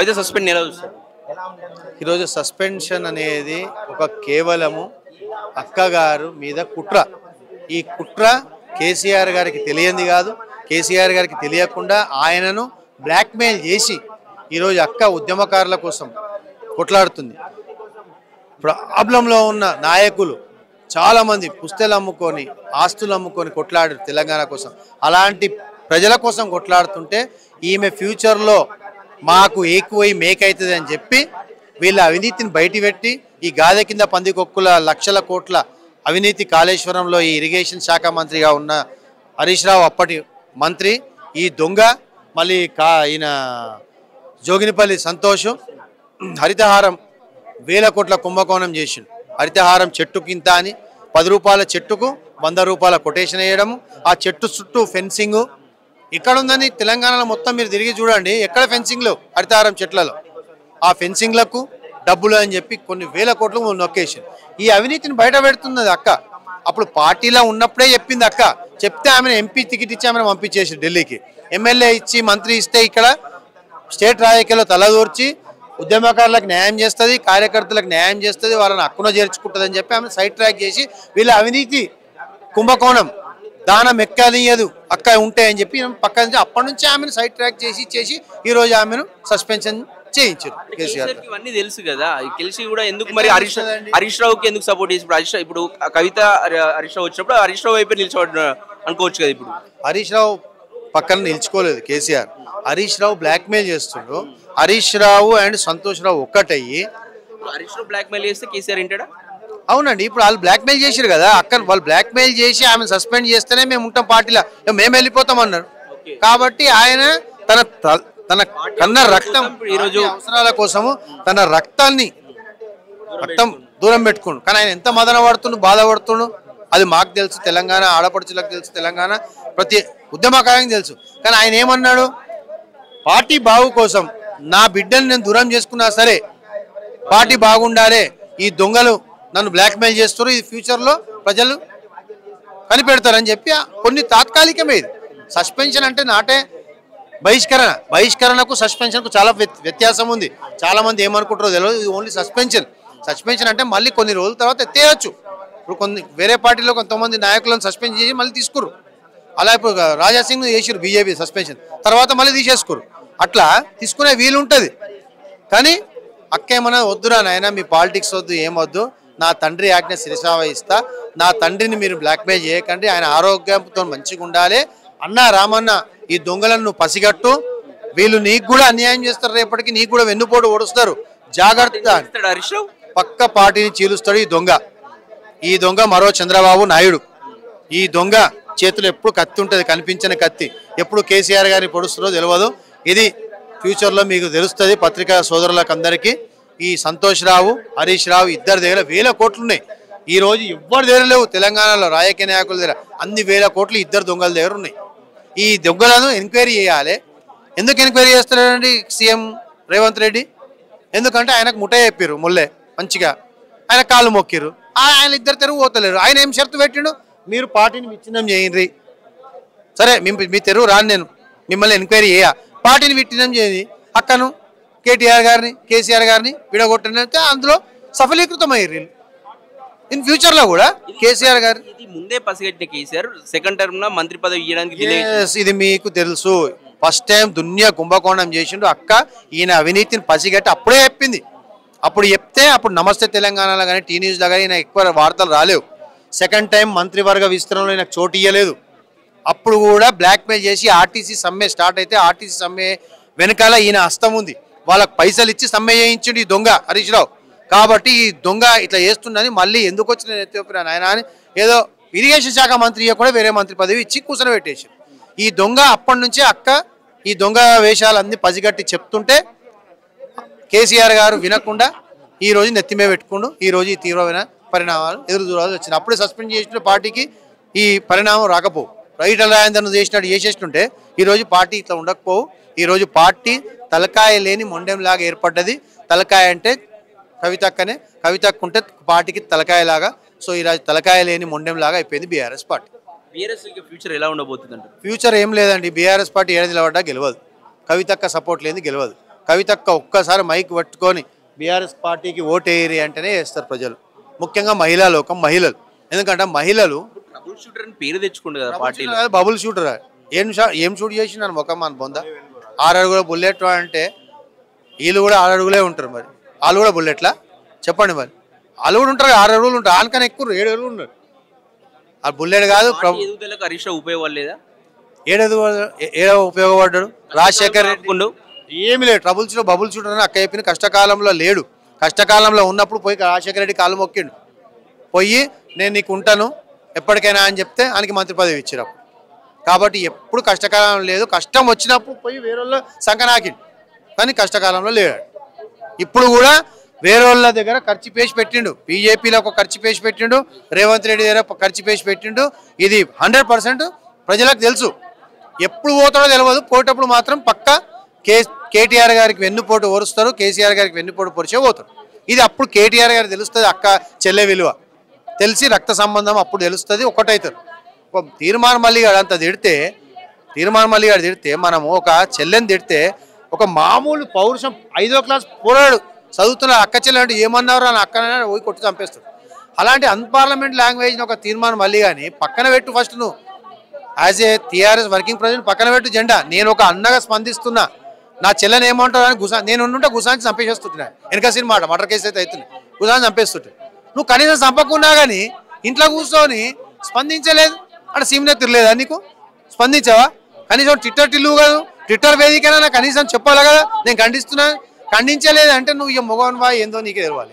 కవిత suspend ఎలా చూస్తారు? ఈరోజు సస్పెన్షన్ అనేది ఒక కేవలము అక్కగారు మీద కుట్ర. ఈ కుట్ర కేసీఆర్ గారికి తెలియంది కాదు. కేసీఆర్ గారికి తెలియకుండా ఆయనను బ్లాక్మెయిల్ చేసి ఈరోజు అక్క ఉద్యమకారుల కోసం కొట్లాడుతుంది. ప్రాబ్లంలో ఉన్న నాయకులు చాలామంది పుస్తలు అమ్ముకొని ఆస్తులు అమ్ముకొని కొట్లాడారు తెలంగాణ కోసం. అలాంటి ప్రజల కోసం కొట్లాడుతుంటే ఈమె ఫ్యూచర్లో మాకు ఎక్కువై మేకవుతుంది అని చెప్పి వీళ్ళ అవినీతిని బయటపెట్టి ఈ గాదె కింద పందికొక్కుల లక్షల కోట్ల అవినీతి కాళేశ్వరంలో ఈ ఇరిగేషన్ శాఖ మంత్రిగా ఉన్న హరీష్ రావు అప్పటి మంత్రి, ఈ దొంగ మళ్ళీ ఈయన జోగినిపల్లి సంతోష్ హరితహారం 1000 కోట్ల కుంభకోణం చేసిండు. హరితహారం చెట్టుకింత అని 10 రూపాయల చెట్టుకు 100 రూపాయల కొటేషన్ వేయడము, ఆ చెట్టు చుట్టూ ఫెన్సింగ్ ఇక్కడ ఉందని తెలంగాణలో మొత్తం మీరు తిరిగి చూడండి, ఎక్కడ ఫెన్సింగ్లు హరితహారం చెట్లలో ఆ ఫెన్సింగ్లకు డబ్బులు అని చెప్పి కొన్ని 1000 కోట్లు నొక్కేసింది. ఈ అవినీతిని బయట పెడుతున్నది అక్క. అప్పుడు పార్టీలో ఉన్నప్పుడే చెప్పింది అక్క. చెప్తే ఆమెను ఎంపీ టికెట్ ఇచ్చి ఆమెను పంపించేసి ఢిల్లీకి, ఎమ్మెల్యే ఇచ్చి మంత్రి ఇస్తే ఇక్కడ స్టేట్ రాజకీయాల్లో తలదూర్చి ఉద్యమకారులకు న్యాయం చేస్తుంది, కార్యకర్తలకు న్యాయం చేస్తుంది, వాళ్ళని హక్కున చేర్చుకుంటుంది అని చెప్పి ఆమె సైడ్ ట్రాక్ చేసి వీళ్ళ అవినీతి కుంభకోణం దానం ఎక్కనియదు అక్క ఉంటే అని చెప్పి పక్క నుంచి అప్పటి నుంచి ఆమెను సైడ్ ట్రాక్ చేసి ఈరోజు ఆమెను సస్పెన్షన్ చేయించారు కేసీఆర్. ఇవన్నీ తెలుసు కదా, తెలిసి కూడా ఎందుకు మరి హరీష్ రావుకి ఎందుకు సపోర్ట్ చేసి ఇప్పుడు కవిత హరీష్ రావు వచ్చినప్పుడు హరీష్ రావు వైపు నిలిచోడు అనుకోవచ్చు కదా. ఇప్పుడు హరీష్ రావు పక్కన నిల్చుకోలేదు కేసీఆర్. హరీష్ రావు బ్లాక్మెయిల్ చేస్తుండ్రు. హరీష్ రావు అండ్ సంతోష్ రావు ఒక్కటయ్యి హరీష్ రావు బ్లాక్మెయిల్ చేస్తే కేసీఆర్ వింటాడా? అవునండి, ఇప్పుడు వాళ్ళు బ్లాక్మెయిల్ చేశారు కదా అక్కడ. వాళ్ళు బ్లాక్మెయిల్ చేసి ఆమె సస్పెండ్ చేస్తేనే మేము ఉంటాం పార్టీలో, మేము వెళ్ళిపోతాం అన్నారు. కాబట్టి ఆయన తన కన్న రక్తం ఈరోజు అవసరాల కోసము తన రక్తం దూరం పెట్టుకోండు. కానీ ఆయన ఎంత మదన పడుతుండు, బాధపడుతుండు అది మాకు తెలుసు, తెలంగాణ ఆడపడుచులకు తెలుసు, తెలంగాణ ప్రతి ఉద్యమకారానికి తెలుసు. కానీ ఆయన ఏమన్నాడు, పార్టీ బాగు కోసం నా బిడ్డని నేను దూరం చేసుకున్నా సరే పార్టీ బాగుండాలి, ఈ దొంగలు నన్ను బ్లాక్మెయిల్ చేస్తారు, ఇది ఫ్యూచర్లో ప్రజలు కనిపెడతారని చెప్పి కొన్ని తాత్కాలికమే. ఇది సస్పెన్షన్ అంటే నాటే బహిష్కరణకు సస్పెన్షన్కు చాలా వ్యత్యాసం ఉంది. చాలా మంది ఏమనుకుంటారో తెలియదు, ఇది ఓన్లీ సస్పెన్షన్ అంటే మళ్ళీ కొన్ని రోజుల తర్వాత ఎత్తేయచ్చు. ఇప్పుడు వేరే పార్టీలో కొంతమంది నాయకులను సస్పెండ్ చేసి మళ్ళీ తీసుకురు. అలా ఇప్పుడు రాజాసింగ్ చేసిరు బీజేపీ సస్పెన్షన్, తర్వాత మళ్ళీ తీసేసుకోరు. అట్లా తీసుకునే వీలు ఉంటుంది. కానీ అక్క ఏమన్నా వద్దురా నాయన, మీ పాలిటిక్స్ వద్దు, ఏమొద్దు, నా తండ్రి ఆజ్ఞ శిరసావహిస్తా, నా తండ్రిని మీరు బ్లాక్మెయిల్ చేయకండి, ఆయన ఆరోగ్యంతో మంచిగా ఉండాలి అన్నా రామన్న, ఈ దొంగలను నువ్వు పసిగట్టు, వీళ్ళు నీకు కూడా అన్యాయం చేస్తారు, రేపటికి నీకు కూడా వెన్నుపోటు ఓడుస్తారు, జాగ్రత్త. పక్క పార్టీని చీలుస్తాడు ఈ దొంగ మరో చంద్రబాబు నాయుడు. ఈ దొంగ చేతులు ఎప్పుడు కత్తి ఉంటుంది, కనిపించని కత్తి. ఎప్పుడు కేసీఆర్ గారిని పొడుస్తుందో తెలియదు. ఇది ఫ్యూచర్లో మీకు తెలుస్తుంది పత్రికా సోదరులకు అందరికీ. ఈ సంతోష్ రావు, హరీష్ రావు ఇద్దరి దగ్గర 1000 కోట్లు ఉన్నాయి. ఈరోజు ఎవ్వరి దగ్గర లేవు తెలంగాణలో, రాజకీయ నాయకుల దగ్గర అన్ని 1000 కోట్లు ఇద్దరు దొంగల దగ్గర ఉన్నాయి. ఈ దొంగలను ఎంక్వైరీ చేయాలి. ఎందుకు ఎంక్వైరీ చేస్తున్నారండి సీఎం రేవంత్ రెడ్డి? ఎందుకంటే ఆయనకు ముఠ చెప్పారు ముల్లే మంచిగా, ఆయన కాళ్ళు మొక్కిరు, ఆయన ఇద్దరు తెరుగు పోతలేరు. ఆయన ఏం షరతు పెట్టిండు, మీరు పార్టీని విచ్ఛిన్నం చేయండి, సరే మీ తెరువు రాను, నేను మిమ్మల్ని ఎంక్వైరీ చేయ, పార్టీని విచ్ఛిన్నం చేయండి, అక్కను కేటీఆర్ గారిని కేసీఆర్ గారిని విడగొట్టినైతే అందులో సఫలీకృతమయ్యారు. ఇన్ ఫ్యూచర్లో కూడా కేసీఆర్ గారు ముందే పసిగట్టిన కేసీఆర్ సెకండ్ టర్మ్ లో మంత్రి పదవి ఇవ్వడానికి ఇది మీకు తెలుసు. ఫస్ట్ టైం దునియా కుంభకోణం చేసిండు అక్క. ఈయన అవినీతిని పసిగట్టి అప్పుడే చెప్పింది. అప్పుడు చెప్తే అప్పుడు నమస్తే తెలంగాణలో కానీ టీ న్యూస్లో కానీ ఈయన ఎక్కువ వార్తలు రాలేవు. సెకండ్ టైం మంత్రివర్గ విస్తరణలో ఈయనకు చోటు ఇవ్వలేదు. అప్పుడు కూడా బ్లాక్మెయిల్ చేసి ఆర్టీసీ సమ్మె స్టార్ట్ అయితే ఆర్టీసీ సమ్మె వెనకాల ఈయన హస్తం ఉంది. వాళ్ళకి పైసలు ఇచ్చి సమ్మె చేయించిండు ఈ దొంగ హరీష్ రావు. కాబట్టి ఈ దొంగ ఇట్లా చేస్తుండని మళ్ళీ ఎందుకు వచ్చిన ఎత్తిపోయినా ఆయన అని ఏదో ఇరిగేషన్ శాఖ మంత్రి కూడా వేరే మంత్రి పదవి ఇచ్చి కూర్చొని ఈ దొంగ అప్పటి నుంచి అక్క ఈ దొంగ వేషాలన్నీ పసిగట్టి చెప్తుంటే కేసీఆర్ గారు వినకుండా ఈ రోజు నెత్తిమే పెట్టుకుండు. ఈ రోజు ఈ తీవ్రమైన పరిణామాలు ఎదురు చూడాల్సి వచ్చింది. అప్పుడే సస్పెండ్ చేసిన పార్టీకి ఈ పరిణామం రాకపోవు. రైట్ రాయందను చేసినట్టు చేసేస్తుంటే ఈరోజు పార్టీ ఇట్లా ఉండకపోవు. ఈరోజు పార్టీ తలకాయ లేని మొండెంలాగా ఏర్పడ్డది. తలకాయ అంటే కవితక్కనే, కవితక్కు ఉంటే పార్టీకి తలకాయలాగా. సో ఈరోజు తలకాయ లేని మొండెంలాగా అయిపోయింది బీఆర్ఎస్ పార్టీ. బీఆర్ఎస్ ఫ్యూచర్ ఎలా ఉండబోతుంది? ఫ్యూచర్ ఏం లేదండి. బీఆర్ఎస్ పార్టీ ఏడాది నిలబడ్డా గెలవదు. కవితక్క సపోర్ట్ లేని గెలవదు. కవితక్క ఒక్కసారి మైక్ పట్టుకొని బీఆర్ఎస్ పార్టీకి ఓటేయరి అంటేనే వేస్తారు ప్రజలు, ముఖ్యంగా మహిళా లోకం, మహిళలు. ఎందుకంటే మహిళలు ట్రబుల్ షూటర్ అని పేరు తెచ్చుకుంటు కదా పార్టీలో. బబుల్ షూటర్ ఏం షూట్ చేసి నన్ను ముఖం మన పొందా 6 అడుగుల బుల్లెట్ అంటే వీళ్ళు కూడా 6 అడుగులే ఉంటారు, మరి వాళ్ళు కూడా బుల్లెట్లా చెప్పండి, మరి వాళ్ళు కూడా ఉంటారు 6 అడుగులు ఉంటారు, వాళ్ళకన్నా ఎక్కువ 7 అడుగులు ఉన్నారు. ఆ బుల్లెట్ కాదు హరీష్ రావు ఉపయోగపడలేదా? ఏడో ఉపయోగపడ్డాడు రాజశేఖర్ రెడ్డి. ఏమి లేదు, ట్రబుల్స్లో బబుల్ షూటర్ అని అక్క చెప్పిన కష్టకాలంలో లేడు, కష్టకాలంలో ఉన్నప్పుడు పోయి రాజశేఖర రెడ్డి కాలు మొక్కిండు, పోయి నేను నీకు ఉంటాను ఎప్పటికైనా అని చెప్తే ఆయనకి మంత్రి పదవి ఇచ్చినాం. కాబట్టి ఎప్పుడు కష్టకాలం లేదు, కష్టం వచ్చినప్పుడు పోయి వేరే సంకనాకిండు, కానీ కష్టకాలంలో లేడు. ఇప్పుడు కూడా వేరే వాళ్ళ దగ్గర ఖర్చు పేసి పెట్టిండు, బీజేపీలో ఒక ఖర్చు పేసి పెట్టిండు, రేవంత్ రెడ్డి దగ్గర ఖర్చు పేసి పెట్టిండు. ఇది 100% ప్రజలకు తెలుసు. ఎప్పుడు పోతాడో తెలియదు, పోయేటప్పుడు మాత్రం పక్క కేటీఆర్ గారికి వెన్నుపోటు ఓరుస్తారు, కేసీఆర్ గారికి వెన్నుపోటు పొడిచే పోతాడు. ఇది అప్పుడు కేటీఆర్ గారికి తెలుస్తుంది, అక్క చెల్లె విలువ తెలిసి రక్త సంబంధం అప్పుడు తెలుస్తుంది, ఒకటవుతారు. ఒక తీర్మానం మల్లిగాడు అంత తిడితే, మనము ఒక చెల్లెని తిడితే ఒక మామూలు పౌరుషం 5వ క్లాస్ పోరాడు చదువుతున్న అక్క చెల్లె అంటే ఏమన్నారు అని అక్కనైనా పోయి కొట్టి చంపేస్తాడు. అలాంటి అన్పార్లమెంట్ లాంగ్వేజ్ని ఒక తీర్మానం మళ్ళీ కానీ పక్కన పెట్టు. ఫస్ట్ నువ్వు as a TRS working president పక్కన పెట్టు జెండా. నేను ఒక అన్నగా స్పందిస్తున్నా, నా చెల్లెని ఏమంటారు అని నేను ఉంటే గుసాన్ని చంపేసేస్తుంటున్నా. వెనక సినిమా మర్డర్ కేసు అయితే అవుతుంది, గుసాన్ని చంపేస్తుంటే నువ్వు కనీసం చంపకున్నా కానీ ఇంట్లో కూర్చొని స్పందించలేదు అంటే సీమ్నే తిరగలేదా నీకు? స్పందించావా? కనీసం ట్విట్టర్ టిల్లు కాదు, ట్విట్టర్ వేదికైనా కనీసం చెప్పాలి కదా నేను ఖండిస్తున్నా. ఖండించలేదు అంటే నువ్వు ఇక మొగవన్వా ఏందో నీకే తెలవాలి.